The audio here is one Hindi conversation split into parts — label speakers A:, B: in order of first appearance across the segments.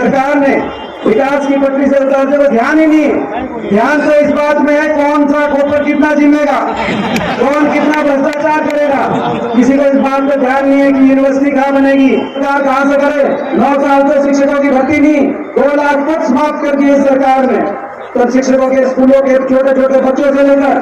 A: सरकार ने विकास की पटरी से उतारते हुए ध्यान ही नहीं। ध्यान तो इस बात में है कौन सा खोपर कितना जिम्मेगा, कौन कितना भ्रष्टाचार करेगा। किसी को इस बात पे ध्यान नहीं है कि यूनिवर्सिटी कहाँ बनेगी, सरकार कहाँ से करे। 9 साल से शिक्षकों की भर्ती नहीं, 2 लाख पद समाप्त कर दिए सरकार ने। तो शिक्षकों के स्कूलों के छोटे छोटे बच्चों से लेकर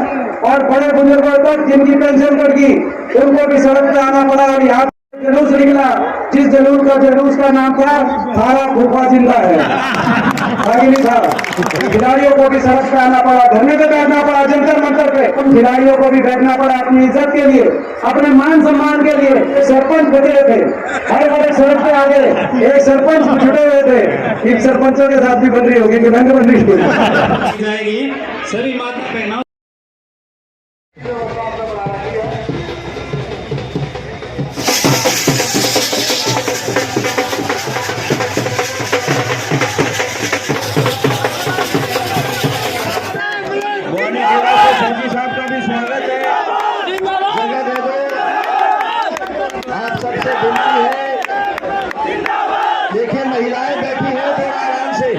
A: और बड़े बुजुर्गों तक जिनकी पेंशन कट गई, उनको भी सड़क पे आना पड़ा। और यहाँ जुलूस निकला, जिस जुलूस का नाम था सारा फूफा जिंदा है, नहीं था। खिलाड़ियों को भी सड़क पे आना पड़ा, धरने पे बैठना पड़ा, जंतर मंतर पे। उन खिलाड़ियों को भी बैठना पड़ा अपनी इज्जत के लिए, अपने मान सम्मान के लिए। सरपंच बचे थे, हर बड़े सड़क पे आ गए। एक सरपंच छुटे हुए थे, इन सरपंचों के साथ भी बंदी होगी कि रंग बंदी जाएगी। सभी माता पहना
B: साहब का भी स्वागत है। जगह दे दो, आप सबसे विनती है। देखिए महिलाएं बैठी है, थोड़ा आराम से।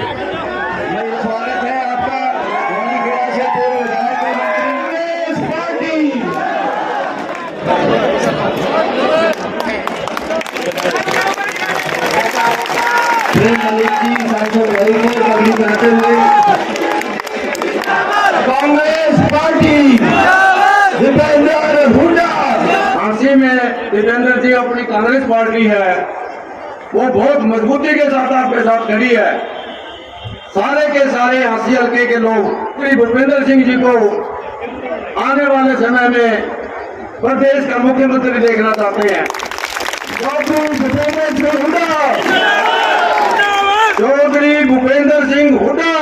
B: स्वागत है आपका गोंडीखेड़ा से पूर्व विधायक मंत्री पार्टी। प्रेम मलिक जी सांसद रहेंगे कभी चाहते हुए। कांग्रेस पार्टी दीपेंद्र हुड्डा।
C: झांसी में दीपेंद्र जी अपनी कांग्रेस पार्टी है, वो बहुत मजबूती के साथ आपके साथ खड़ी है। सारे के सारे झांसी हल्के के लोग श्री भूपेंद्र सिंह जी को आने वाले समय में प्रदेश का मुख्यमंत्री देखना चाहते हैं। चौधरी भूपेंद्र सिंह हुड्डा।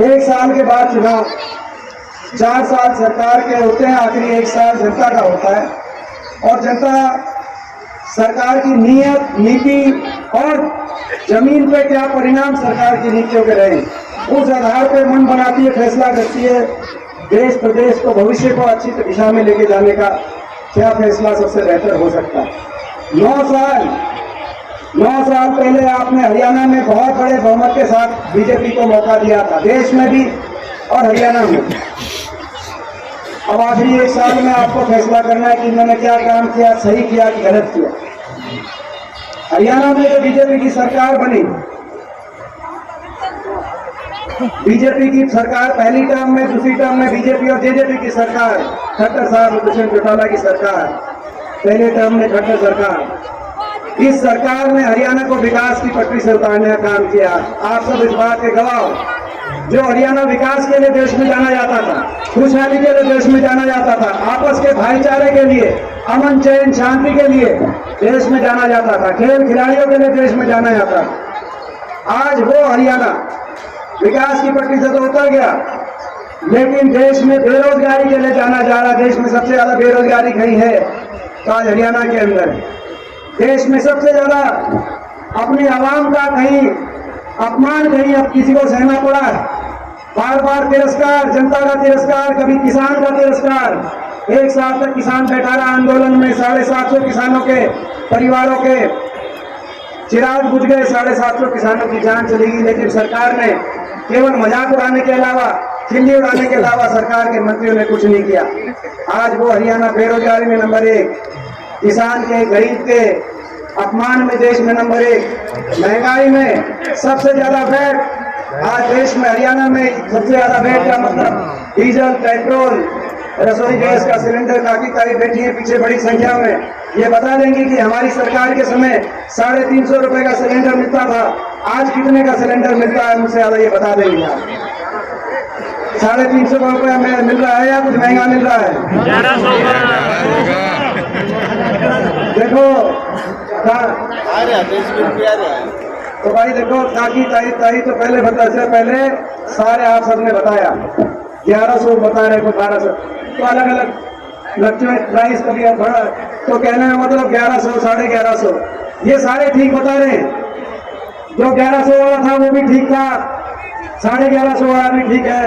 A: 1 साल के बाद चुनाव, 4 साल सरकार के होते हैं, आखिरी 1 साल जनता का होता है। और जनता सरकार की नीयत, नीति और जमीन पे क्या परिणाम सरकार की नीतियों के रहे, उस आधार पर मन बनाती है, फैसला करती है देश प्रदेश को, भविष्य को अच्छी दिशा में लेके जाने का क्या फैसला सबसे बेहतर हो सकता है। 9 साल पहले आपने हरियाणा में बहुत बड़े बहुमत के साथ बीजेपी को मौका दिया था, देश में भी और हरियाणा में। अब आखिरी 1 साल में आपको फैसला करना है कि इन्होंने क्या काम किया, सही किया कि गलत किया। हरियाणा में तो बीजेपी की सरकार बनी, बीजेपी की सरकार पहली टर्म में, दूसरी टर्म में बीजेपी और जेजेपी की सरकार, खट्टर साहब दुष्यंत चौटाला की सरकार, पहले टर्म में खट्टर सरकार। इस सरकार ने हरियाणा को विकास की पटरी से उतारने का काम किया। आप सब इस बात के गवाह हो। जो हरियाणा विकास के लिए देश में जाना जाता था, खुशहाली के लिए देश में जाना जाता था, आपस के भाईचारे के लिए, अमन चैन शांति के लिए देश में जाना जाता था, खेल खिलाड़ियों के लिए देश में जाना जाता था, आज वो हरियाणा विकास की पटरी से तो उतर गया, लेकिन देश में बेरोजगारी के लिए जाना जा रहा। देश में सबसे ज्यादा बेरोजगारी कहीं है तो आज हरियाणा के अंदर है। देश में सबसे ज्यादा अपनी आवाम का कहीं अपमान कहीं अब किसी को सहना पड़ा है। बार बार तिरस्कार, जनता का तिरस्कार, कभी किसान का तिरस्कार। 1 साल तक किसान बैठा रहा आंदोलन में, 750 किसानों के परिवारों के चिराग बुझ गए, 750 किसानों की जान चलेगी। लेकिन सरकार ने केवल मजाक उड़ाने के अलावा, खिल्ली उड़ाने के अलावा सरकार के मंत्रियों ने कुछ नहीं किया। आज वो हरियाणा बेरोजगारी में नंबर 1, किसान के, गरीब के अपमान में देश में नंबर 1, महंगाई में सबसे ज्यादा वैट। आज देश में हरियाणा में सबसे ज्यादा वैट का मतलब डीजल, पेट्रोल, रसोई गैस का सिलेंडर, काकी ताई बैठी है पीछे बड़ी संख्या में। ये बता देंगे कि हमारी सरकार के समय 350 रुपए का सिलेंडर मिलता था, आज कितने का सिलेंडर मिलता है मुझसे ज्यादा ये बता देंगे आप। 350 रुपए में मिल रहा है या कुछ महंगा मिल रहा है?
D: 1100।
A: देखो तो भाई देखो, काकी ताई ताई तो पहले बता से पहले सारे आप सबने बताया 1100 बता रहे को 1200, तो अलग अलग फ्लक्चुएट प्राइस कभी बढ़ा, तो कहने में मतलब 1100, 1150, ये सारे ठीक बता रहे हैं। जो 1100 वाला था वो भी ठीक था, 1150 वाला भी ठीक है।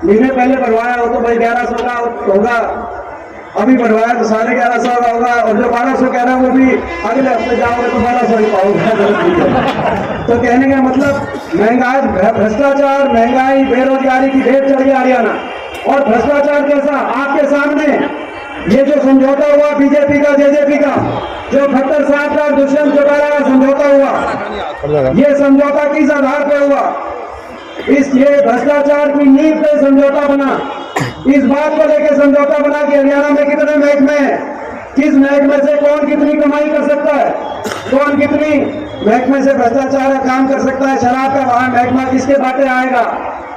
A: महीने पहले भरवाया हो तो भाई 1100 का होगा। अभी बढ़वाया तो 1150 का होगा, और जो 1200 कह रहा है वो भी अगले हफ्ते जाओगे तो 1200 ही पाओगे। तो कहने का मतलब महंगाई, भ्रष्टाचार, महंगाई, बेरोजगारी की भेंट चढ़ गया हरियाणा। और भ्रष्टाचार कैसा, आपके सामने ये जो समझौता हुआ बीजेपी का जेजेपी का, जो खट्टर साहब का दुष्यंत चौटाला का समझौता हुआ, ये समझौता किस आधार पे हुआ? ये भ्रष्टाचार की नींव पे समझौता बना। इस बात को लेकर समझौता बना कि हरियाणा में कितने महकमे हैं, किस महकमे से कौन कितनी कमाई कर सकता है, कौन कितनी महकमे से भ्रष्टाचार का काम कर सकता है। शराब का वहां महकमा किसके बाटे आएगा,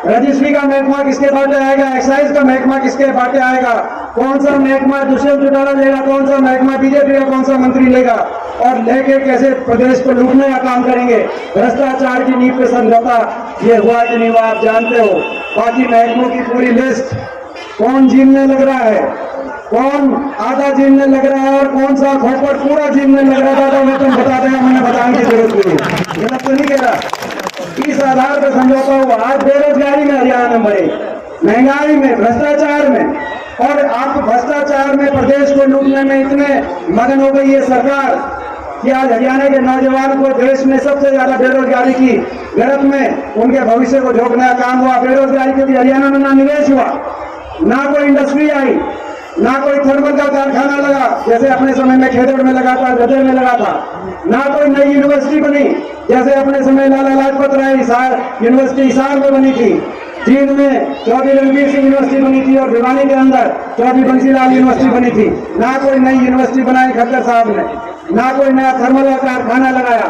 A: रजिस्ट्री का महकमा किसके बाटे आएगा, एक्साइज का महकमा किसके बाटे आएगा, कौन सा महकमा दुष्यंत चौटाला लेगा, कौन सा महकमा बीजेपी का कौन सा मंत्री लेगा, और लेके कैसे प्रदेश को लूटने का काम करेंगे। भ्रष्टाचार की नींव पे समझौता ये हुआ कि नहीं हुआ आप जानते हो। बाकी महकमों की पूरी लिस्ट, कौन जीनने लग रहा है, कौन आधा जीनने लग रहा है और कौन सा खोपड़ पूरा जीनने लग रहा था, तो मैं तुम बता देगा, मैंने बताने की जरूरत नहीं, गलत तो नहीं कह रहा। इस आधार पर समझौता हुआ। आज बेरोजगारी में हरियाणा नंबर 1, महंगाई में, भ्रष्टाचार में, और आप भ्रष्टाचार में प्रदेश को लूटने में इतने मगन हो गई है सरकार कि आज हरियाणा के नौजवान को देश में सबसे ज्यादा बेरोजगारी की गर्त में उनके भविष्य को झोंकने का काम हुआ। बेरोजगारी क्योंकि हरियाणा में ना निवेश हुआ, ना कोई इंडस्ट्री आई, ना कोई थर्मल का कारखाना लगा जैसे अपने समय में खेदड़ में लगा था, गदर में लगा था, ना कोई नई यूनिवर्सिटी बनी जैसे अपने समय लाला लाजपत राय यूनिवर्सिटी हिसार में बनी थी, जींद में चौधरी रणवीर सिंह यूनिवर्सिटी बनी थी, और भिवानी के अंदर चौधरी बंसीलाल यूनिवर्सिटी बनी थी। ना कोई नई यूनिवर्सिटी बनाई खट्टर साहब ने, ना कोई नया थर्मल का कारखाना लगाया,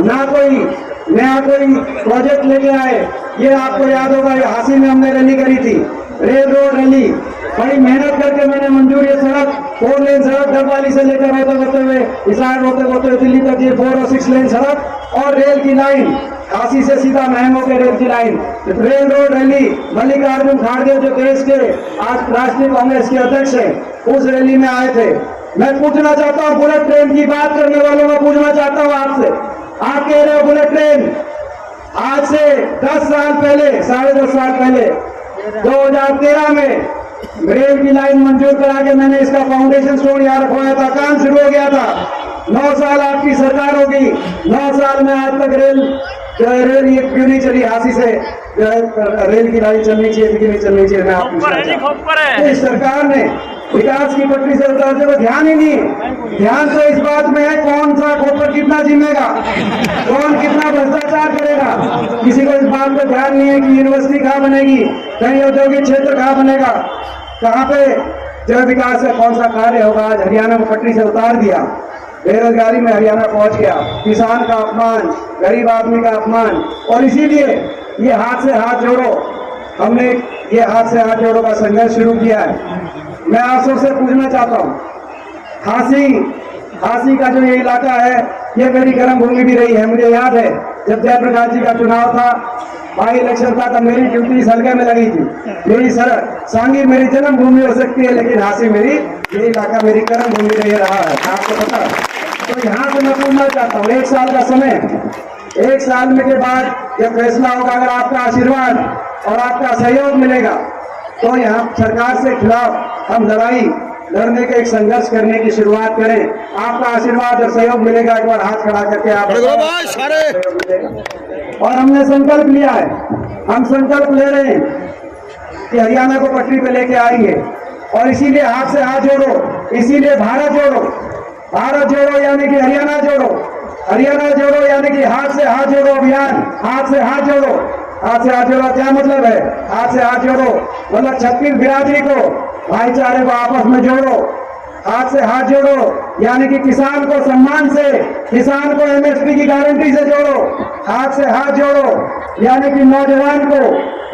A: ना कोई नया कोई प्रोजेक्ट लेके आए। ये आपको याद होगा, ये हासिल में हमने रैली करी थी, रेल रोड रैली, बड़ी मेहनत करके मैंने मंजूर ये सड़क 4 लेन सड़क डबवाली से लेकर होते हुए हिसार होते दिल्ली तक ये 4 और 6 लेन सड़क और रेल की लाइन, काशी से सीधा महमो के रेल की line, rail road rally. Mallikarjun खड़गे जो देश के आज राष्ट्रीय कांग्रेस के अध्यक्ष है, उस रैली में आए थे। मैं पूछना चाहता हूँ, बुलेट ट्रेन की बात करने वालों को पूछना चाहता हूँ आपसे, आप कह रहे हो बुलेट ट्रेन, आज से 10 साल पहले, 10.5 साल पहले 2013 में रेल की लाइन मंजूर करा के मैंने इसका फाउंडेशन स्टोन यहाँ रखवाया था, काम शुरू हो गया था। 9 साल आपकी सरकार होगी, 9 साल में आज तक रेल ये क्यों नहीं चली? हासी से रेल की लाइन चलनी चाहिए कि नहीं चलनी चाहिए? मैं आपको इस सरकार ने विकास की पटरी से उतारते हुए ध्यान ही नहीं। ध्यान तो इस बात में है कौन सा खोपड़ कितना जिम्मेगा, कौन कितना भ्रष्टाचार करेगा। किसी को इस बात पर ध्यान नहीं है कि यूनिवर्सिटी कहाँ बनेगी, कहीं औद्योगिक क्षेत्र कहाँ बनेगा, कहाँ पे जो विकास है, कौन सा कार्य होगा। आज हरियाणा को पटरी से उतार दिया, बेरोजगारी में हरियाणा पहुंच गया, किसान का अपमान, गरीब आदमी का अपमान। और इसीलिए ये हाथ से हाथ जोड़ो, हमने ये हाथ से हाथ जोड़ो का संघर्ष शुरू किया है। मैं आप सबसे पूछना चाहता हूँ, हासी का जो ये इलाका है, ये मेरी गर्म भूमि भी रही है। मुझे याद है जब जयप्रकाश जी का चुनाव था, बाई इलेक्शन था, तब मेरी ड्यूटी इस हल्के में लगी थी। मेरी सड़क सांगी मेरी जन्म भूमि हो सकती है, लेकिन हासी मेरी, ये इलाका मेरी कर्म भूमि रही रहा है, आपको पता है। तो यहाँ से मैं पूछना चाहता हूँ, 1 साल का समय, 1 साल में के बाद जब फैसला होगा, अगर आपका आशीर्वाद और आपका सहयोग मिलेगा तो यहाँ सरकार से खिलाफ हम लड़ने का एक संघर्ष करने की शुरुआत करें। आपका आशीर्वाद और सहयोग मिलेगा, एक बार हाथ खड़ा करके आप। और हमने संकल्प लिया है, हम संकल्प ले रहे हैं कि हरियाणा को पटरी पे लेके आएंगे। और इसीलिए हाथ से हाथ जोड़ो, इसीलिए भारत जोड़ो, भारत जोड़ो यानी कि हरियाणा जोड़ो, हरियाणा जोड़ो यानी कि हाथ से हाथ जोड़ो अभियान। हाथ से हाथ जोड़ो, हाथ से हाथ जोड़ो क्या मतलब है? हाथ से हाथ जोड़ो मतलब 36 बिरादरी को, भाईचारे को आपस में जोड़ो। हाथ से हाथ जोड़ो यानी कि किसान को सम्मान से, किसान को एमएसपी की गारंटी से जोड़ो। हाथ से हाथ जोड़ो यानी कि नौजवान को,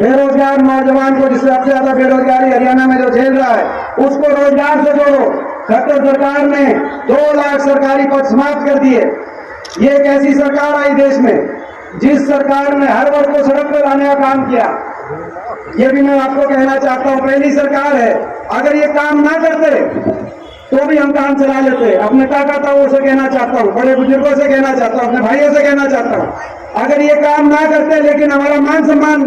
A: बेरोजगार नौजवान को, जिससे सबसे ज्यादा बेरोजगारी हरियाणा में जो झेल रहा है, उसको रोजगार से जोड़ो। खट्टर सरकार ने 2 लाख सरकारी पद समाप्त कर दिए। ये एक ऐसी सरकार आई देश में जिस सरकार ने हर वर्ग को सड़क पर लाने का काम किया। ये भी मैं आपको कहना चाहता हूँ, पहली सरकार है। अगर ये काम ना करते तो भी हम काम चला लेते। अपने ताकतों से कहना चाहता हूँ, बड़े बुजुर्गों से कहना चाहता हूँ, अपने भाइयों से कहना चाहता हूँ, अगर ये काम ना करते, लेकिन हमारा मान सम्मान,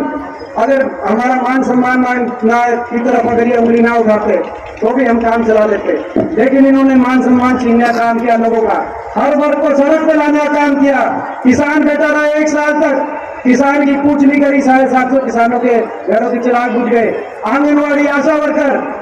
A: अगर हमारा मान सम्मान ना की तरफ अगर ये उंगली ना उठाते तो भी हम काम चला लेते, लेकिन इन्होंने मान सम्मान छीनने का काम किया लोगों का, हर वर्ग को सड़क पे लाने का काम किया। किसान बैठा रहा 1 साल तक, किसान की पूछ नहीं करी, 750 किसानों के घरों के चिराग बुझ गए। आंगनवाड़ी, आशा वर्कर,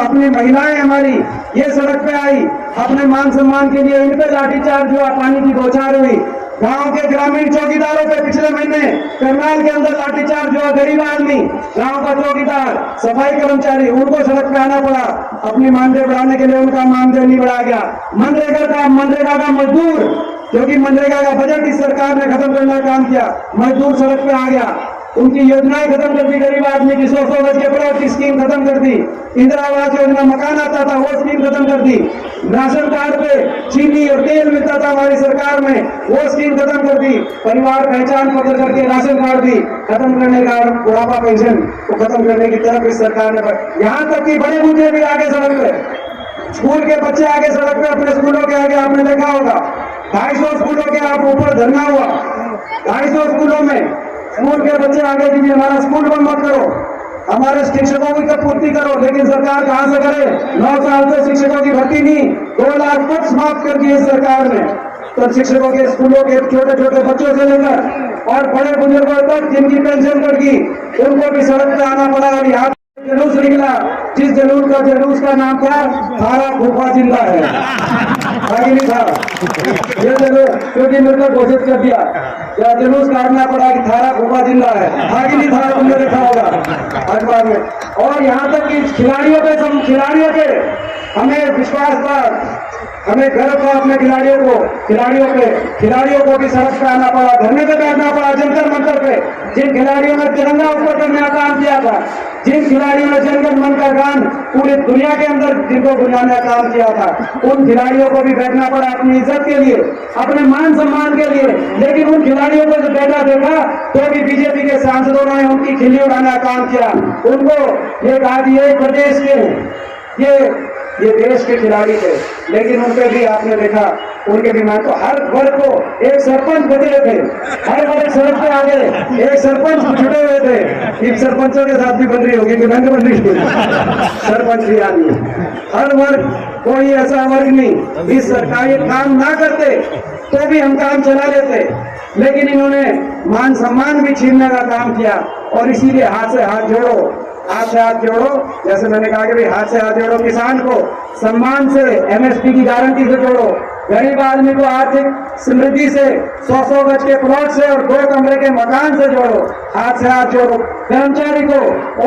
A: अपनी महिलाएं हमारी ये सड़क पे आई, अपने मान सम्मान के लिए इन पे लाठीचार्ज हुआ, पानी की बौछार हुई। गांव के ग्रामीण चौकीदारों पे पिछले महीने करनाल के अंदर लाठीचार्ज हुआ, गरीब आदमी, गांव का चौकीदार, सफाई कर्मचारी, उनको सड़क पे आना पड़ा। अपनी मानदेय बढ़ाने के लिए उनका मानदेय नहीं बढ़ाया गया। मनरेगा का मजदूर, क्योंकि मनरेगा का बजट इस सरकार ने खत्म करने का काम किया, मजदूर सड़क पे आ गया, उनकी योजनाएं खत्म कर दी। गरीब आदमी की 100 गज के प्लॉट की स्कीम खत्म कर दी। इंदिरा आवास योजना, मकान आता था, वो स्कीम खत्म कर दी। राशन कार्ड पे चीनी और तेल मिलता था हमारी सरकार में, वो स्कीम खत्म कर दी। परिवार पहचान पत्र करके राशन कार्ड भी खत्म करने का, बुढ़ापा पेंशन को खत्म करने की तरफ इस सरकार ने, यहाँ तक कि बड़े बूढ़े भी आगे सड़क पे, स्कूल के बच्चे आगे सड़क पे, अपने स्कूलों के आगे आपने देखा होगा 250 स्कूलों के आप ऊपर धरना हुआ, 250 स्कूलों में स्कूल के बच्चे आगे की भी हमारा स्कूल बंद मत करो, हमारे शिक्षकों की पूर्ति करो। लेकिन सरकार कहां से करे? 9 साल से शिक्षकों की भर्ती नहीं, 2 लाख पद समाप्त कर दिए सरकार ने। तो शिक्षकों के स्कूलों के छोटे छोटे बच्चों से लेकर और बड़े बुजुर्गों तक जिनकी पेंशन कट गई, उनको भी सड़क पे आना पड़ा। और यहाँ जुलूस निकला, जिस जुलूस का नाम था थारा फूफा जिंदा है, आगे नहीं था ये जुलूस, क्योंकि मेरे को घोषित कर दिया, या जुलूस काटना पड़ा कि थारा फूफा जिंदा है, आगे नहीं था, तुमने देखा होगा अखबार में। और यहाँ तक कि खिलाड़ियों के हमें विश्वास था, हमें गर्व था अपने खिलाड़ियों को भी सड़क पे आना पड़ा, धरने पे बैठना पड़ा, जंतर मंतर पे। जिन खिलाड़ियों ने तिरंगा ऊपर करने का काम किया था, जिन खिलाड़ियों ने जनगण मन का गान पूरी दुनिया के अंदर जिनको बुलाने का काम किया था, उन खिलाड़ियों को भी बैठना पड़ा अपनी इज्जत के लिए, अपने मान सम्मान के लिए। लेकिन उन खिलाड़ियों को जब बैठा देखा तो भी बीजेपी के सांसदों ने उनकी खिल्ली उड़ाने का काम किया। उनको ये कहा कि ये प्रदेश के, ये देश के खिलाड़ी थे, लेकिन उनपे भी आपने देखा, उनके भी मान, तो हर वर्ग को एक सरपंच बदले थे, हर वर्ग सड़क पे आ गए, एक सरपंच छुटे हुए थे। इन सरपंचों के साथ भी बन रही होगी कि रंग बन रही सरपंच भी आदमी, हर वर्ग, कोई ऐसा वर्ग नहीं। इस सरकार ये काम ना करते तो भी हम काम चला लेते, लेकिन इन्होंने मान सम्मान भी छीनने का काम किया। और इसीलिए हाथ से हाथ जोड़ो, जैसे मैंने कहा कि भाई हाथ से हाथ जोड़ो, किसान को सम्मान से, एमएसपी की गारंटी से जोड़ो, गरीब आदमी को आर्थिक समृद्धि से, 100 गज के प्लॉट से और 2 कमरे के मकान से जोड़ो, हाथ से हाथ जोड़ो। कर्मचारी को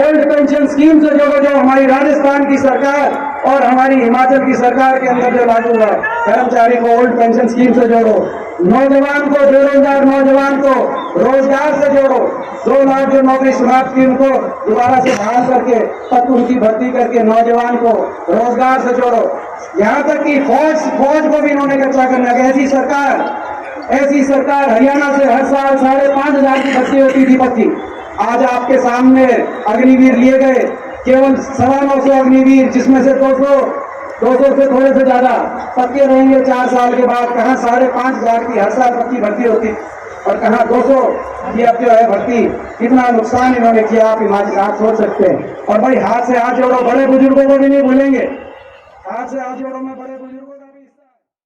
A: ओल्ड पेंशन स्कीम से जोड़ो, जो हमारी राजस्थान की सरकार और हमारी हिमाचल की सरकार के अंदर जो लागू हुआ, कर्मचारी को ओल्ड पेंशन स्कीम से जोड़ो। नौजवान को, बेरोजगार नौजवान को रोजगार से जोड़ो, 2 लाख जो नौकरी समाप्त की उनको दोबारा से बहाल करके तब उनकी भर्ती करके नौजवान को रोजगार से जोड़ो। यहाँ तक कि फौज को भी इन्होंने कच्चा करना है। ऐसी सरकार हरियाणा से हर साल 5,500 की भर्ती होती थी पक्की। आज आपके सामने अग्निवीर लिए गए, केवल 950 अग्निवीर, जिसमें से 200 से थोड़े से ज्यादा पक्के रहेंगे 4 साल के बाद। कहाँ 5,500 की हर साल पक्की भर्ती होती और कहाँ 200 की अब जो है भर्ती। कितना नुकसान इन्होंने किया आप सोच सकते हैं। और भाई हाथ से हाथ जोड़ो, बड़े बुजुर्गों को भी नहीं भूलेंगे, हाथ से हाथ जोड़ो, मैं बड़े बुजुर्ग